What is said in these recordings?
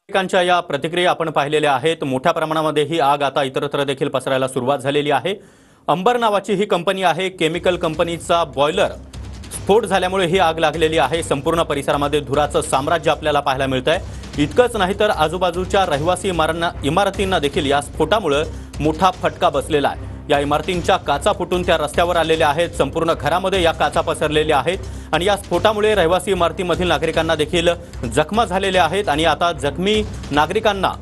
नागरिकांच्या या प्रतिक्रिया आपण पाहिलेल्या आहेत। मोठ्या प्रमाणामध्ये ही आग आता इतरत्र देखील पसरायला सुरुवात झालेली आहे। अंबर नावाची ही कंपनी आहे। केमिकल कंपनीचा बॉयलर स्फोट झाल्यामुळे ही आग लागलेली आहे। संपूर्ण परिसरामध्ये धुराचं साम्राज्य आपल्याला पाहायला मिळतंय। इतकंच नाही तर आजूबाजूच्या रहिवासी इमारतींना देखील या स्फोटामुळे मोठा फटका बसलेला आहे। या इमारतींच्या काचा फुटून त्या रस्त्यावर आलेल्या आहेत। संपूर्ण घरामध्ये या काचा पसरलेल्या आहेत आणि या स्फोटामुळे रहिवासी इमारतीमधील नागरिकांना देखील जखमा झालेल्या आहेत आणि आता जखमी नागरिकांना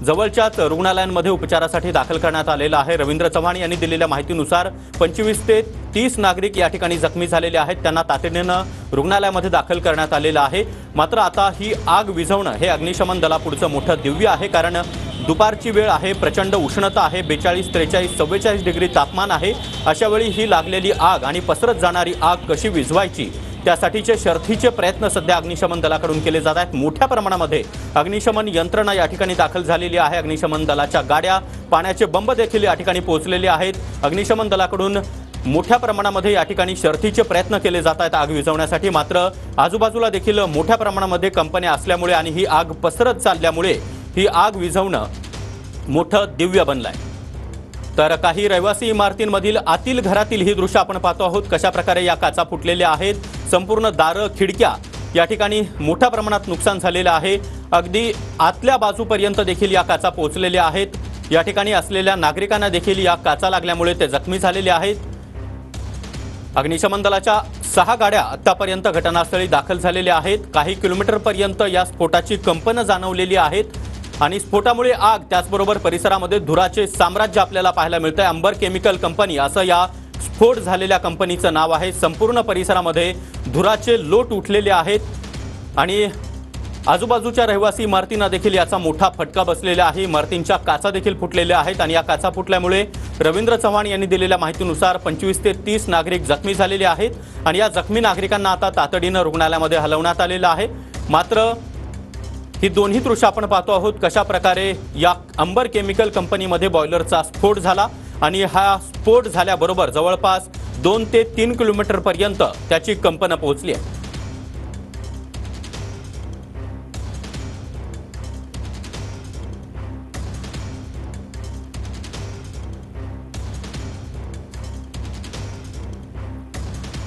जवळच्याच रुग्णालयांमध्ये उपचारासाठी दाखल करण्यात आलेलं आहे। रवींद्र चव्हाण यांनी दिलेल्या माहितीनुसार 25 ते 30 नागरिक या ठिकाणी जखमी झालेले आहेत। त्यांना तातडीनं रुग्णालयामध्ये दाखल करण्यात आलेलं आहे। मात्र आता ही आग विझवणं हे अग्निशमन दलापुढचं मोठं दिव्य आहे, कारण दुपारची वेळ आहे, प्रचंड उष्णता आहे, 42, 43, 44 डिग्री तापमान आहे। अशा वेळी ही लागलेली आग आणि पसरत जाणारी आग कशी विझवायची त्यासाठीचे शर्थीचे प्रयत्न सध्या अग्निशमन दलाकडून केले जात आहेत। मोठ्या प्रमाणामध्ये अग्निशमन यंत्रणा या ठिकाणी दाखल झालेली आहे। अग्निशमन दलाच्या गाड्या, पाण्याचे बंब देखील या ठिकाणी पोहोचलेले आहेत। अग्निशमन दलाकडून मोठ्या प्रमाणामध्ये या ठिकाणी शर्थीचे प्रयत्न केले जात आहेत आग विझवण्यासाठी। मात्र आजूबाजूला देखील मोठ्या प्रमाणामध्ये कंपन्या असल्यामुळे आणि ही आग पसरत चालल्यामुळे ही आग विझवणं मोठं दिव्य बनलंय। तर काही रहिवासी इमारतींमधील आतील घरातील ही दृश्य आपण पाहतो आहोत। कशा प्रकारे या काचा फुटलेल्या आहेत, संपूर्ण दारं, खिडक्या या ठिकाणी मोठ्या प्रमाणात नुकसान झालेलं आहे। अगदी आतल्या बाजूपर्यंत देखील या काचा पोहोचलेल्या आहेत। या ठिकाणी असलेल्या नागरिकांना देखील या काचा लागल्यामुळे ते जखमी झालेले आहेत। अग्निशमन दलाच्या 6 गाड्या आतापर्यंत घटनास्थळी दाखल झालेल्या आहेत। काही किलोमीटरपर्यंत या स्फोटाची कंपनं जाणवलेली आहेत आणि स्फोटामुळे आग, त्याचबरोबर परिसरामध्ये धुराचे साम्राज्य आपल्याला पाहायला मिळतंय। अंबर केमिकल कंपनी असं या स्फोट झालेल्या कंपनीचं नाव आहे। संपूर्ण परिसरामध्ये धुराचे लोट उठलेले आहेत आणि आजूबाजूच्या रहिवासी इमारतींना देखील याचा मोठा फटका बसलेला आहे। इमारतींच्या काचा देखील फुटलेल्या आहेत आणि या काचा फुटल्यामुळे रवींद्र चव्हाण यांनी दिलेल्या माहितीनुसार 25 ते 30 नागरिक जखमी झालेले आहेत आणि या जखमी नागरिकांना आता तातडीनं रुग्णालयामध्ये हलवण्यात आलेलं आहे। मात्र ही दोन्ही दृश्य आपण पाहतो आहोत, कशा प्रकारे या अंबर केमिकल कंपनीमध्ये बॉयलरचा स्फोट झाला आणि हा स्फोट झाल्याबरोबर जवळपास 2 ते 3 किलोमीटरपर्यंत त्याची कंपनं पोहोचली आहे।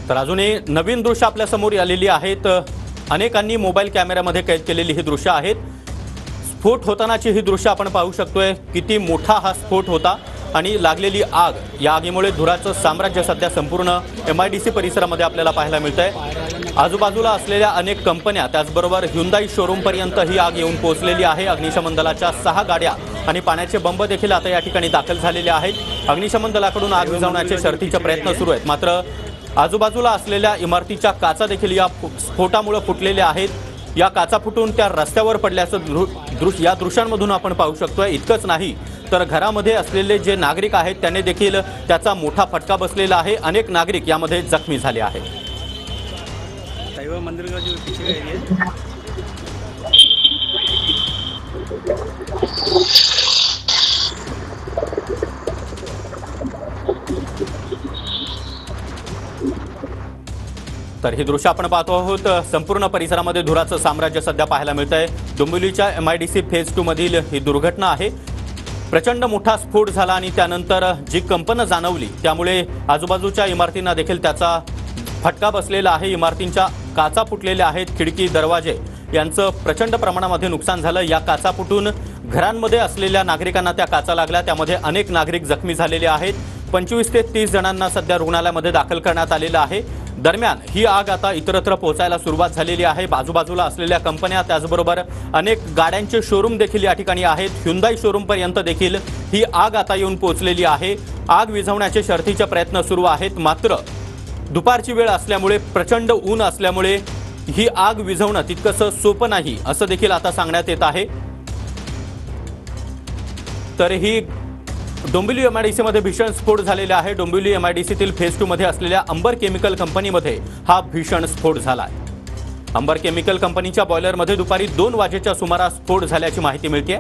तर अजूनही नवीन दृश्य आपल्या समोर आलेली आहेत। अनेकांनी मोबाईल कॅमेऱ्यामध्ये कैद केलेली ही दृश्य आहेत। स्फोट होतानाची ही दृश्य आपण पाहू शकतोय। किती मोठा हा स्फोट होता आणि लागलेली आग, या आगीमुळे धुराचं साम्राज्य सध्या संपूर्ण MIDC परिसरामध्ये आपल्याला पाहायला मिळतंय। आजूबाजूला असलेल्या अनेक कंपन्या, त्याचबरोबर ह्युंदाई शोरूमपर्यंत ही आग येऊन पोहोचलेली आहे। अग्निशमन दलाच्या 6 गाड्या आणि पाण्याचे बंब देखील आता या ठिकाणी दाखल झालेले आहेत। अग्निशमन दलाकडून आग विझवण्याचे शर्थीचे प्रयत्न सुरू आहेत। मात्र आजूबाजूला असलेल्या इमारतीच्या काचा देखील या स्फोटामुळे फुटलेल्या आहेत। या काचा फुटून त्या रस्त्यावर पडल्याचं या दृश्यांमधून आपण पाहू शकतोय। इतकंच नाही तर घरामध्ये असलेले जे नागरिक आहेत त्यांनी देखील त्याचा मोठा फटका बसलेला आहे। अनेक नागरिक यामध्ये जखमी झाले आहेत। तर ही दृश्य आपण पाहतो आहोत। संपूर्ण परिसरामध्ये धुराचं साम्राज्य सध्या पाहायला मिळतंय। डोंबिवलीच्या MIDC फेज 2 मधील ही दुर्घटना आहे। प्रचंड मोठा स्फोट झाला आणि त्यानंतर जी कंपनं जाणवली त्यामुळे आजूबाजूच्या इमारतींना देखील त्याचा फटका बसलेला आहे। इमारतींच्या काचा फुटलेल्या आहेत, खिडकी, दरवाजे यांचं प्रचंड प्रमाणामध्ये नुकसान झालं। या काचा फुटून घरांमध्ये असलेल्या नागरिकांना त्या काचा लागल्या, त्यामध्ये अनेक नागरिक जखमी झालेले आहेत। 25 ते 30 जणांना सध्या रुग्णालयामध्ये दाखल करण्यात आलेलं आहे। दरम्यान ही आग आता इतरत्र पोहोचायला सुरुवात झालेली आहे। बाजूबाजूला असलेल्या कंपन्या, त्याचबरोबर अनेक गाड्यांचे शोरूम देखील या ठिकाणी आहेत। ह्युंदाई शोरूमपर्यंत देखील ही आग आता येऊन पोहोचलेली आहे। आग विझवण्याचे शर्थीचे प्रयत्न सुरू आहेत। मात्र दुपारची वेळ असल्यामुळे, प्रचंड ऊन असल्यामुळे ही आग विझवणं तितकंसं सोपं नाही असं देखील आता सांगण्यात येत आहे। तर ही डोंबिवली MIDC मध्ये भीषण स्फोट झालेला आहे। डोंबिवली MIDC तील फेज 2 मध्ये असलेल्या अंबर केमिकल कंपनीमध्ये हा भीषण स्फोट झाला आहे। अंबर केमिकल कंपनीच्या बॉयलरमध्ये दुपारी 2 वाजेच्या सुमारास स्फोट झाल्याची माहिती मिळते।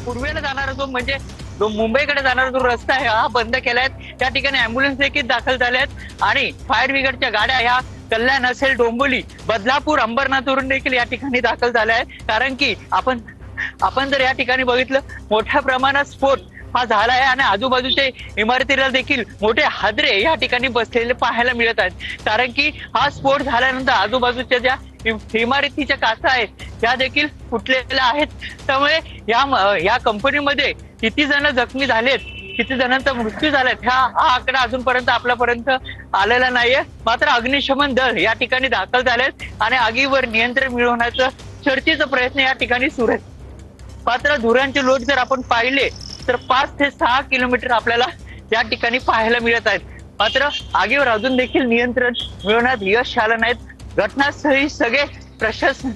पूर्वेला जाणारा जो म्हणजे जो मुंबईकडे जाणारा जो रस्ता आहे हा बंद केलाय। त्या ठिकाणी ॲम्ब्युलन्स देखील दाखल झाल्या आहेत आणि फायर ब्रिगेडच्या गाड्या ह्या कल्याण असेल, डोंबिवली, बदलापूर, अंबरनाथवरून देखील या ठिकाणी दाखल झाले आहे। कारण की आपण जर या ठिकाणी बघितलं, मोठ्या प्रमाणात स्फोट हा झाला आहे आणि आजूबाजूच्या इमारतीला देखील मोठे हादरे या ठिकाणी बसलेले पाहायला मिळत आहेत। कारण की हा स्फोट झाल्यानंतर आजूबाजूच्या ज्या इमारतीच्या काचा आहेत त्या देखील फुटलेल्या आहेत। त्यामुळे या कंपनीमध्ये किती जण जखमी झालेत, किती जणांचा मृत्यू झालाय हा आकडा अजूनपर्यंत आपल्यापर्यंत आलेला नाहीये। मात्र अग्निशमन दल या ठिकाणी दाखल झालेत आणि आगीवर नियंत्रण मिळवण्याचा शर्थीचा प्रयत्न या ठिकाणी सुरू आहे। मात्र धुरांचे लोट जर आपण पाहिले तर 5 ते 6 किलोमीटर आपल्याला या ठिकाणी पाहायला मिळत आहेत। मात्र आगीवर अजून देखील नियंत्रण मिळवण्यात यश आलं नाहीत। घटनास्थळी सगळे प्रशासन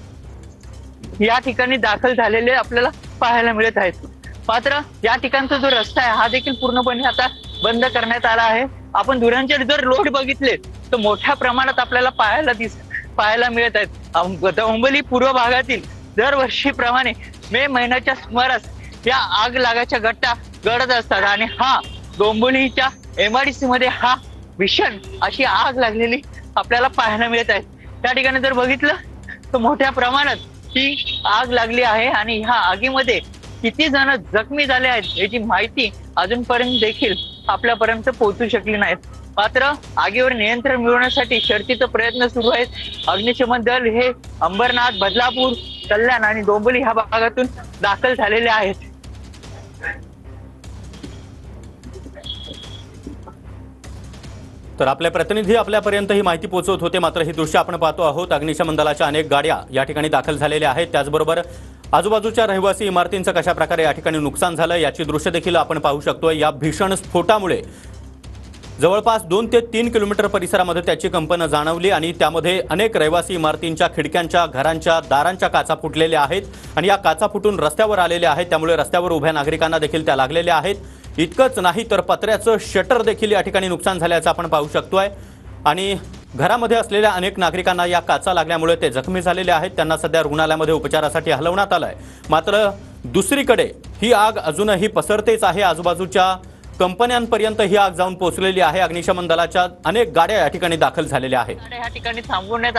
या ठिकाणी दाखल झालेले आपल्याला पाहायला मिळत आहेत। मात्र या ठिकाणचा जो रस्ता आहे हा देखील पूर्णपणे आता बंद करण्यात आला आहे। आपण धुरांचे जर लोट बघितले तर मोठ्या प्रमाणात आपल्याला पाहायला मिळत आहेत। डोंबिवली पूर्व भागातील दरवर्षीप्रमाणे मे महिन्याच्या सुमारास या आग लागाच्या घटना घडत असतात आणि हा डोंबिवलीच्या MIDC मध्ये हा भीषण अशी आग लागलेली आपल्याला पाहायला मिळत आहे। त्या ठिकाणी जर बघितलं तर मोठ्या प्रमाणात ही आग लागली आहे आणि ह्या आगीमध्ये किती जण जखमी झाले आहेत याची माहिती अजूनपर्यंत देखील आपल्यापर्यंत पोहोचू शकली नाहीत। मात्र आगीवर नियंत्रण मिळवण्यासाठी शर्थीचे प्रयत्न सुरू आहेत। अग्निशमन दल हे अंबरनाथ, बदलापूर, कल्याण आणि डोंबिवली ह्या भागातून दाखल झालेले आहेत। तर आपले प्रतिनिधी आपल्यापर्यंत ही माहिती पोहोचवत होते। मात्र ही दृश्य आपण पाहतो आहोत, अग्निशमन दलाच्या अनेक गाड्या या ठिकाणी दाखल झालेल्या आहेत। त्याचबरोबर आजूबाजूच्या रहिवासी इमारतींचं कशा प्रकारे या ठिकाणी नुकसान झालं याची दृश्य देखील आपण पाहू शकतोय। या भीषण स्फोटामुळे जवळपास 2 ते 3 किलोमीटर परिसरामध्ये त्याची कंपनं जाणवली आणि त्यामध्ये अनेक रहिवासी इमारतींच्या खिडक्यांच्या, घरांच्या, दारांच्या काचा फुटलेल्या आहेत आणि या काचा फुटून रस्त्यावर आलेल्या आहेत। त्यामुळे रस्त्यावर उभ्या नागरिकांना देखील त्या लागलेल्या आहेत। इतकंच नाही तर पत्र्याचं शटर देखील या ठिकाणी नुकसान झाल्याचं आपण पाहू शकतोय आणि घरामध्ये असलेल्या अनेक नागरिकांना या काचा लागल्यामुळे ते जखमी झालेले आहेत। त्यांना सध्या रुग्णालयामध्ये उपचारासाठी हलवण्यात आलंय। मात्र दुसरीकडे ही आग अजूनही पसरतेच आहे। आजूबाजूच्या कंपन्यांपर्यंत ही आग जाऊन पोहोचलेली आहे। अग्निशमन दलाच्या अनेक गाड्या या ठिकाणी दाखल झालेल्या आहेत। या ठिकाणी थांबवण्यात